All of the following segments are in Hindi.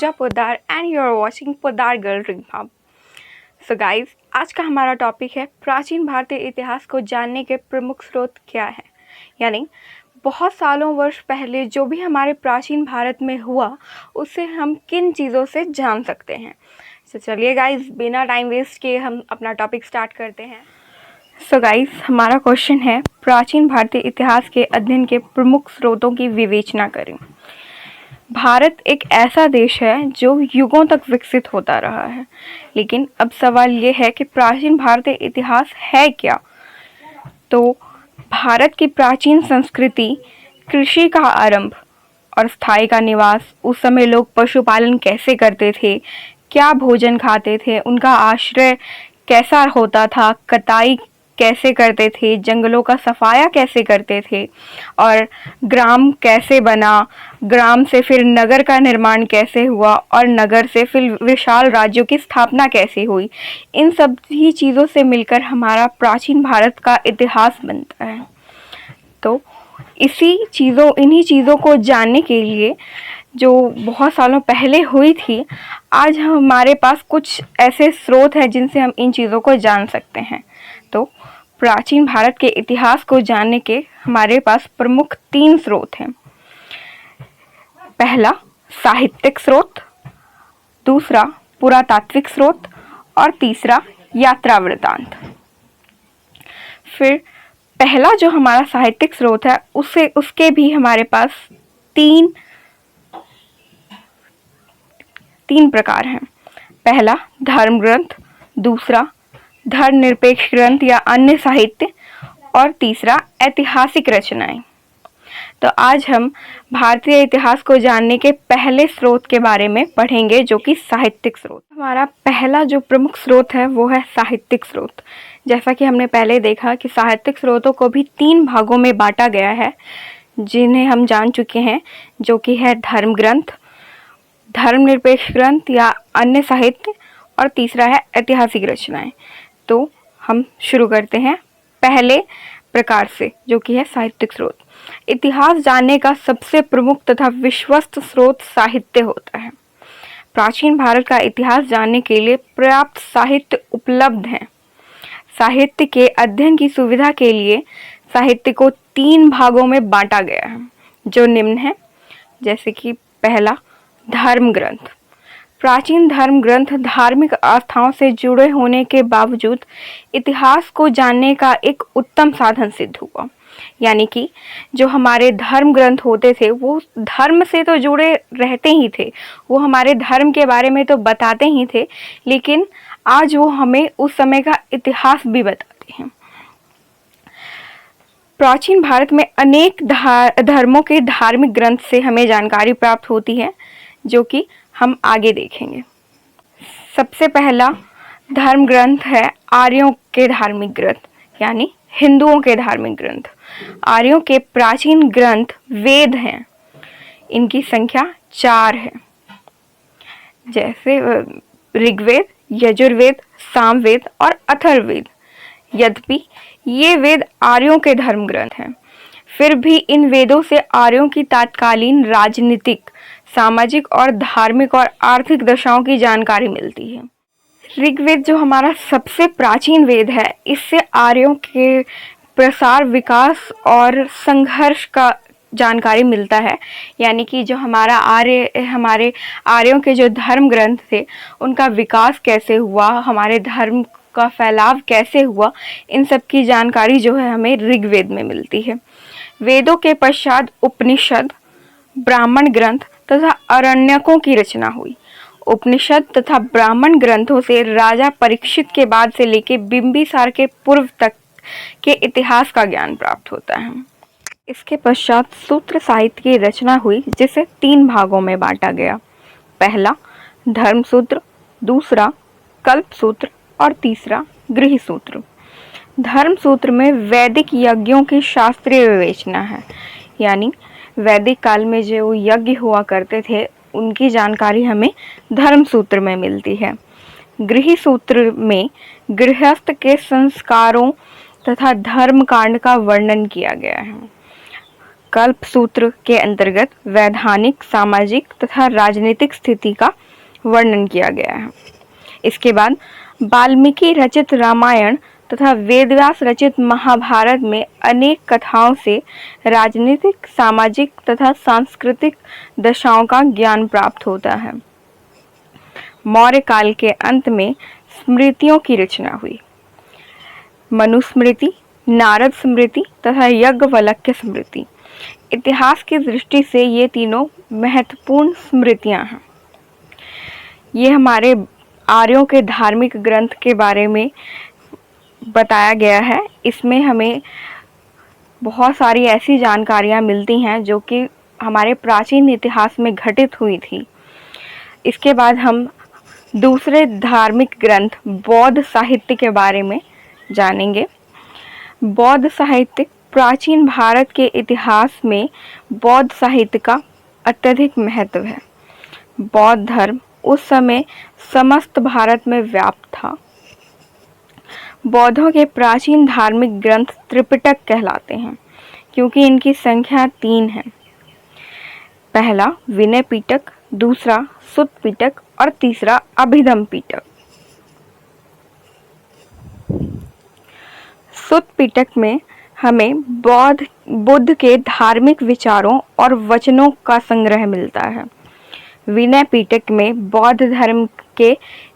Pooja Poddar and you are watching Poddar Girl Dream Hub. So guys, आज का हमारा टॉपिक है प्राचीन भारतीय इतिहास को जानने के प्रमुख स्रोत क्या है। यानी बहुत सालों वर्ष पहले जो भी हमारे प्राचीन भारत में हुआ उससे हम किन चीज़ों से जान सकते हैं। तो चलिए गाइस, बिना टाइम वेस्ट किए हम अपना टॉपिक स्टार्ट करते हैं। सो गाइस, हमारा क्वेश्चन है प्राचीन भारतीय इतिहास के अध्ययन के प्रमुख स्रोतों की विवेचना करें। भारत एक ऐसा देश है जो युगों तक विकसित होता रहा है, लेकिन अब सवाल ये है कि प्राचीन भारतीय इतिहास है क्या। तो भारत की प्राचीन संस्कृति, कृषि का आरंभ और स्थायी का निवास, उस समय लोग पशुपालन कैसे करते थे, क्या भोजन खाते थे, उनका आश्रय कैसा होता था, कटाई कैसे करते थे, जंगलों का सफाया कैसे करते थे और ग्राम कैसे बना, ग्राम से फिर नगर का निर्माण कैसे हुआ और नगर से फिर विशाल राज्यों की स्थापना कैसे हुई। इन सब ही चीज़ों से मिलकर हमारा प्राचीन भारत का इतिहास बनता है। तो इन्हीं चीज़ों को जानने के लिए जो बहुत सालों पहले हुई थी, आज हमारे पास कुछ ऐसे स्रोत हैं जिनसे हम इन चीज़ों को जान सकते हैं। तो प्राचीन भारत के इतिहास को जानने के हमारे पास प्रमुख 3 स्रोत हैं। पहला साहित्यिक स्रोत, दूसरा पुरातात्विक स्रोत और तीसरा यात्रा वृत्तांत। फिर पहला जो हमारा साहित्यिक स्रोत है उसके भी हमारे पास तीन प्रकार हैं। पहला धर्म ग्रंथ, दूसरा धर्मनिरपेक्ष ग्रंथ या अन्य साहित्य और तीसरा ऐतिहासिक रचनाएं। तो आज हम भारतीय इतिहास को जानने के पहले स्रोत के बारे में पढ़ेंगे, जो कि साहित्यिक स्रोत। हमारा पहला जो प्रमुख स्रोत है वो है साहित्यिक स्रोत। जैसा कि हमने पहले देखा कि साहित्यिक स्रोतों को भी 3 भागों में बांटा गया है, जिन्हें हम जान चुके हैं, जो कि है धर्म ग्रंथ, धर्मनिरपेक्ष ग्रंथ या अन्य साहित्य और तीसरा है ऐतिहासिक रचनाएं। तो हम शुरू करते हैं पहले प्रकार से, जो कि है साहित्यिक स्रोत। इतिहास जानने का सबसे प्रमुख तथा विश्वस्त स्रोत साहित्य होता है। प्राचीन भारत का इतिहास जानने के लिए पर्याप्त साहित्य उपलब्ध है। साहित्य के अध्ययन की सुविधा के लिए साहित्य को 3 भागों में बांटा गया है, जो निम्न है। जैसे कि पहला धर्म ग्रंथ। प्राचीन धर्म ग्रंथ धार्मिक आस्थाओं से जुड़े होने के बावजूद इतिहास को जानने का एक उत्तम साधन सिद्ध हुआ। यानी कि जो हमारे धर्म ग्रंथ होते थे वो धर्म से तो जुड़े रहते ही थे, वो हमारे धर्म के बारे में तो बताते ही थे, लेकिन आज वो हमें उस समय का इतिहास भी बताते हैं। प्राचीन भारत में अनेक धर्मों के धार्मिक ग्रंथ से हमें जानकारी प्राप्त होती है, जो कि हम आगे देखेंगे। सबसे पहला धर्म ग्रंथ है आर्यों के धार्मिक ग्रंथ, यानी हिंदुओं के धार्मिक ग्रंथ। आर्यों के प्राचीन ग्रंथ वेद हैं। इनकी संख्या 4 है, जैसे ऋग्वेद, यजुर्वेद, सामवेद और अथर्ववेद। यद्यपि ये वेद आर्यों के धर्म ग्रंथ हैं, फिर भी इन वेदों से आर्यों की तत्कालीन राजनीतिक, सामाजिक और धार्मिक और आर्थिक दशाओं की जानकारी मिलती है। ऋग्वेद जो हमारा सबसे प्राचीन वेद है, इससे आर्यों के प्रसार, विकास और संघर्ष का जानकारी मिलता है। यानी कि जो हमारे आर्यों के जो धर्म ग्रंथ थे उनका विकास कैसे हुआ, हमारे धर्म का फैलाव कैसे हुआ, इन सब की जानकारी जो है हमें ऋग्वेद में मिलती है। वेदों के पश्चात उपनिषद, ब्राह्मण ग्रंथ तथा अरण्यकों की रचना हुई। उपनिषद तथा ब्राह्मण ग्रंथों से राजा परीक्षित के बाद से लेकर बिंबिसार के पूर्व तक के इतिहास का ज्ञान प्राप्त होता है। इसके पश्चात सूत्र साहित्य की रचना हुई, जिसे 3 भागों में बांटा गया। पहला धर्म सूत्र, दूसरा कल्प सूत्र और तीसरा गृह सूत्र। धर्म सूत्र में वैदिक यज्ञों की शास्त्रीय विवेचना है, यानी वैदिक काल में जो यज्ञ हुआ करते थे उनकी जानकारी हमें धर्म सूत्र में मिलती है। गृह सूत्र में गृहस्थ के संस्कारों तथा धर्म कांड का वर्णन किया गया है। कल्प सूत्र के अंतर्गत वैधानिक, सामाजिक तथा राजनीतिक स्थिति का वर्णन किया गया है। इसके बाद वाल्मीकि रचित रामायण तथा वेदव्यास रचित महाभारत में अनेक कथाओं से राजनीतिक, सामाजिक तथा सांस्कृतिक दशाओं का ज्ञान प्राप्त होता है। मौर्य काल के अंत में स्मृतियों की रचना हुई। मनुस्मृति, नारद स्मृति तथा याज्ञवल्क्य स्मृति। इतिहास की दृष्टि से ये तीनों महत्वपूर्ण स्मृतियां हैं। ये हमारे आर्यों के धार्मिक ग्रंथ के बारे में बताया गया है। इसमें हमें बहुत सारी ऐसी जानकारियां मिलती हैं जो कि हमारे प्राचीन इतिहास में घटित हुई थी। इसके बाद हम दूसरे धार्मिक ग्रंथ बौद्ध साहित्य के बारे में जानेंगे। बौद्ध साहित्य प्राचीन भारत के इतिहास में बौद्ध साहित्य का अत्यधिक महत्व है। बौद्ध धर्म उस समय समस्त भारत में व्याप्त था। बौद्धों के प्राचीन धार्मिक ग्रंथ त्रिपिटक कहलाते हैं क्योंकि इनकी संख्या 3 है। पहला विनय पिटक, दूसरा सुत्त पिटक और तीसरा अभिधम पिटक। सुत्त पिटक में हमें बुद्ध के धार्मिक विचारों और वचनों का संग्रह मिलता है। विनय पिटक में बौद्ध धर्म के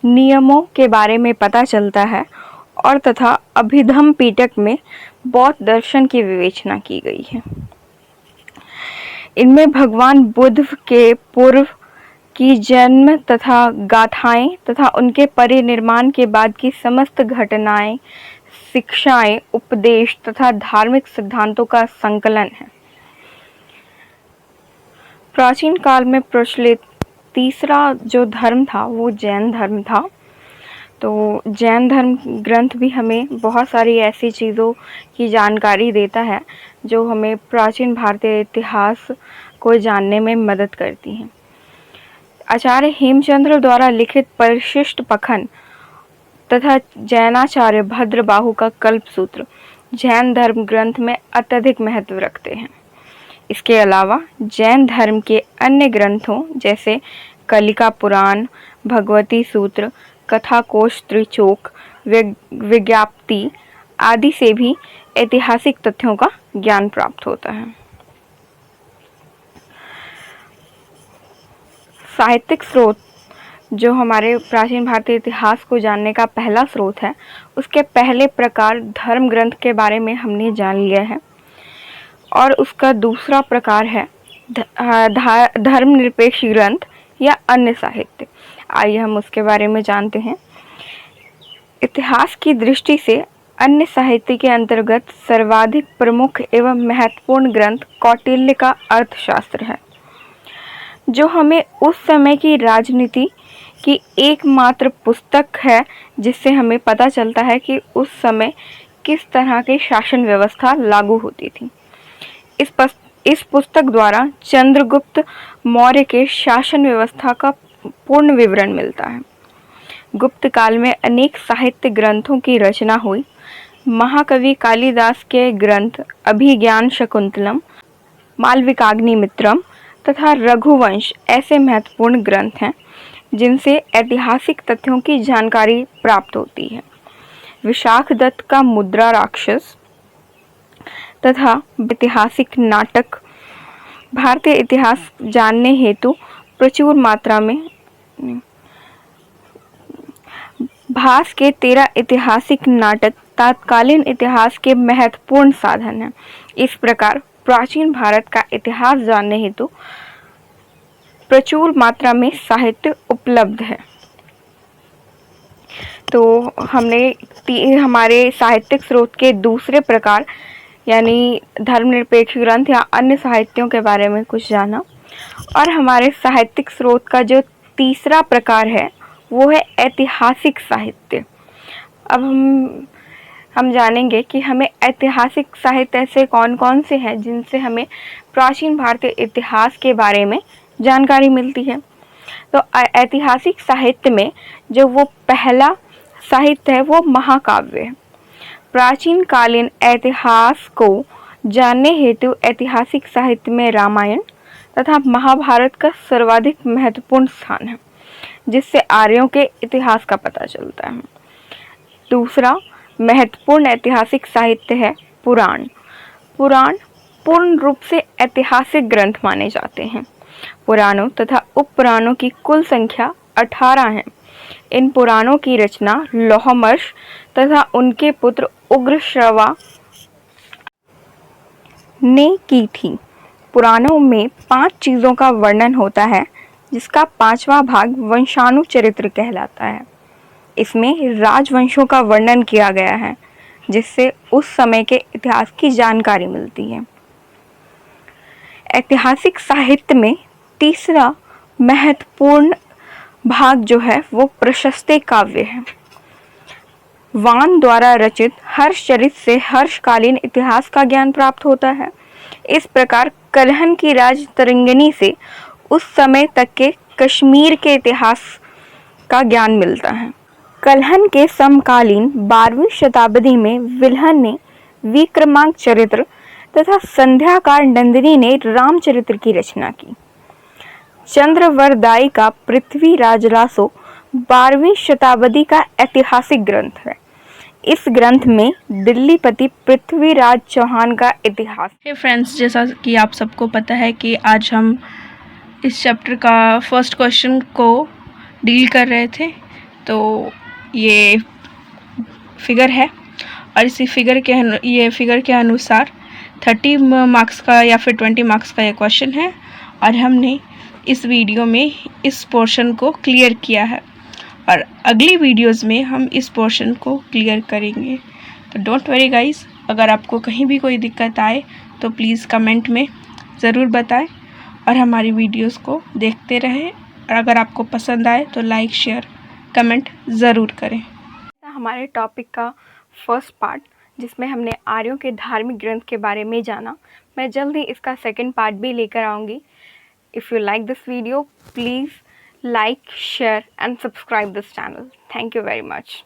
नियमों के बारे में पता चलता है और तथा अभिधम पिटक में बौद्ध दर्शन की विवेचना की गई है। इनमें भगवान बुद्ध के पूर्व की जन्म तथा गाथाएं तथा उनके परिनिर्वाण के बाद की समस्त घटनाएं, शिक्षाएं, उपदेश तथा धार्मिक सिद्धांतों का संकलन है। प्राचीन काल में प्रचलित तीसरा जो धर्म था वो जैन धर्म था। तो जैन धर्म ग्रंथ भी हमें बहुत सारी ऐसी चीज़ों की जानकारी देता है जो हमें प्राचीन भारतीय इतिहास को जानने में मदद करती हैं। आचार्य हेमचंद्र द्वारा लिखित परिशिष्ट पखन तथा जैनाचार्य भद्रबाहु का कल्प सूत्र जैन धर्म ग्रंथ में अत्यधिक महत्व रखते हैं। इसके अलावा जैन धर्म के अन्य ग्रंथों जैसे कलिका पुराण, भगवती सूत्र, कथा कोश त्रिचोक, विज्ञप्ति आदि से भी ऐतिहासिक तथ्यों का ज्ञान प्राप्त होता है। साहित्यिक स्रोत जो हमारे प्राचीन भारतीय इतिहास को जानने का पहला स्रोत है, उसके पहले प्रकार धर्म ग्रंथ के बारे में हमने जान लिया है और उसका दूसरा प्रकार है धर्मनिरपेक्ष ग्रंथ या अन्य साहित्य। आइए हम उसके बारे में जानते हैं। इतिहास की दृष्टि से अन्य साहित्य के अंतर्गत सर्वाधिक प्रमुख एवं महत्वपूर्ण ग्रंथ कौटिल्य का अर्थशास्त्र है, जो हमें उस समय की राजनीति की एकमात्र पुस्तक है जिससे हमें पता चलता है कि उस समय किस तरह की शासन व्यवस्था लागू होती थी। इस पुस्तक द्वारा चंद्रगुप्त मौर्य के शासन व्यवस्था का पूर्ण विवरण मिलता है। गुप्त काल में अनेक साहित्य ग्रंथों की रचना हुई। महाकवि कालिदास के ग्रंथ अभिज्ञान शकुंतलम, मालविकाग्निमित्रम तथा रघुवंश ऐसे महत्वपूर्ण ग्रंथ हैं जिनसे ऐतिहासिक तथ्यों की जानकारी प्राप्त होती है। विशाखदत्त का मुद्रा राक्षस तथा ऐतिहासिक नाटक भारतीय इतिहास जानने हेतु प्रचुर मात्रा में भास के 13 ऐतिहासिक नाटक तत्कालीन इतिहास के महत्वपूर्ण साधन हैं। इस प्रकार प्राचीन भारत का इतिहास जानने हेतु प्रचुर मात्रा में साहित्य उपलब्ध है। तो हमने हमारे साहित्यिक स्रोत के दूसरे प्रकार यानी धर्मनिरपेक्ष ग्रंथ या अन्य साहित्यों के बारे में कुछ जाना, और हमारे साहित्यिक स्रोत का जो तीसरा प्रकार है वो है ऐतिहासिक साहित्य। अब हम जानेंगे कि हमें ऐतिहासिक साहित्य ऐसे कौन कौन से हैं जिनसे हमें प्राचीन भारतीय इतिहास के बारे में जानकारी मिलती है। तो ऐतिहासिक साहित्य में जो वो पहला साहित्य है वो महाकाव्य है। प्राचीन कालीन इतिहास को जानने हेतु ऐतिहासिक साहित्य में रामायण तथा महाभारत का सर्वाधिक महत्वपूर्ण स्थान है, जिससे आर्यों के इतिहास का पता चलता है। दूसरा महत्वपूर्ण ऐतिहासिक साहित्य है पुराण। पुराण पूर्ण रूप से ऐतिहासिक ग्रंथ माने जाते हैं। पुराणों तथा उपपुराणों की कुल संख्या 18 है। इन पुराणों की रचना लौहमर्ष तथा उनके पुत्र उग्रश्रवा ने की थी। पुराणों में 5 चीज़ों का वर्णन होता है, जिसका 5वां भाग वंशानुचरित्र कहलाता है। इसमें राजवंशों का वर्णन किया गया है, जिससे उस समय के इतिहास की जानकारी मिलती है। ऐतिहासिक साहित्य में तीसरा महत्वपूर्ण भाग जो है वो प्रशस्ति काव्य है। वान द्वारा रचित हर्षचरित से हर्षकालीन इतिहास का ज्ञान प्राप्त होता है। इस प्रकार कल्हन की राज तरंगिणी से उस समय तक के कश्मीर के इतिहास का ज्ञान मिलता है। कल्हन के समकालीन 12वीं शताब्दी में विल्हन ने विक्रमांक चरित्र तथा संध्याकार नंदिनी ने रामचरित्र की रचना की। चंद्रवरदाई का पृथ्वी राजरासो 12वीं शताब्दी का ऐतिहासिक ग्रंथ है। इस ग्रंथ में दिल्लीपति पृथ्वीराज चौहान का इतिहास। हे फ्रेंड्स, जैसा कि आप सबको पता है कि आज हम इस चैप्टर का फर्स्ट क्वेश्चन को डील कर रहे थे। तो ये फिगर है और इसी फिगर के अनुसार 30 मार्क्स का या फिर 20 मार्क्स का ये क्वेश्चन है और हमने इस वीडियो में इस पोर्शन को क्लियर किया है और अगली वीडियोस में हम इस पोर्शन को क्लियर करेंगे। तो डोंट वरी गाइस, अगर आपको कहीं भी कोई दिक्कत आए तो प्लीज़ कमेंट में ज़रूर बताएं और हमारी वीडियोस को देखते रहें। और अगर आपको पसंद आए तो लाइक, शेयर, कमेंट ज़रूर करें। हमारे टॉपिक का फर्स्ट पार्ट, जिसमें हमने आर्यों के धार्मिक ग्रंथ के बारे में जाना। मैं जल्द ही इसका सेकंड पार्ट भी लेकर आऊँगी। If you like this video, please like, share and subscribe this channel. Thank you very much.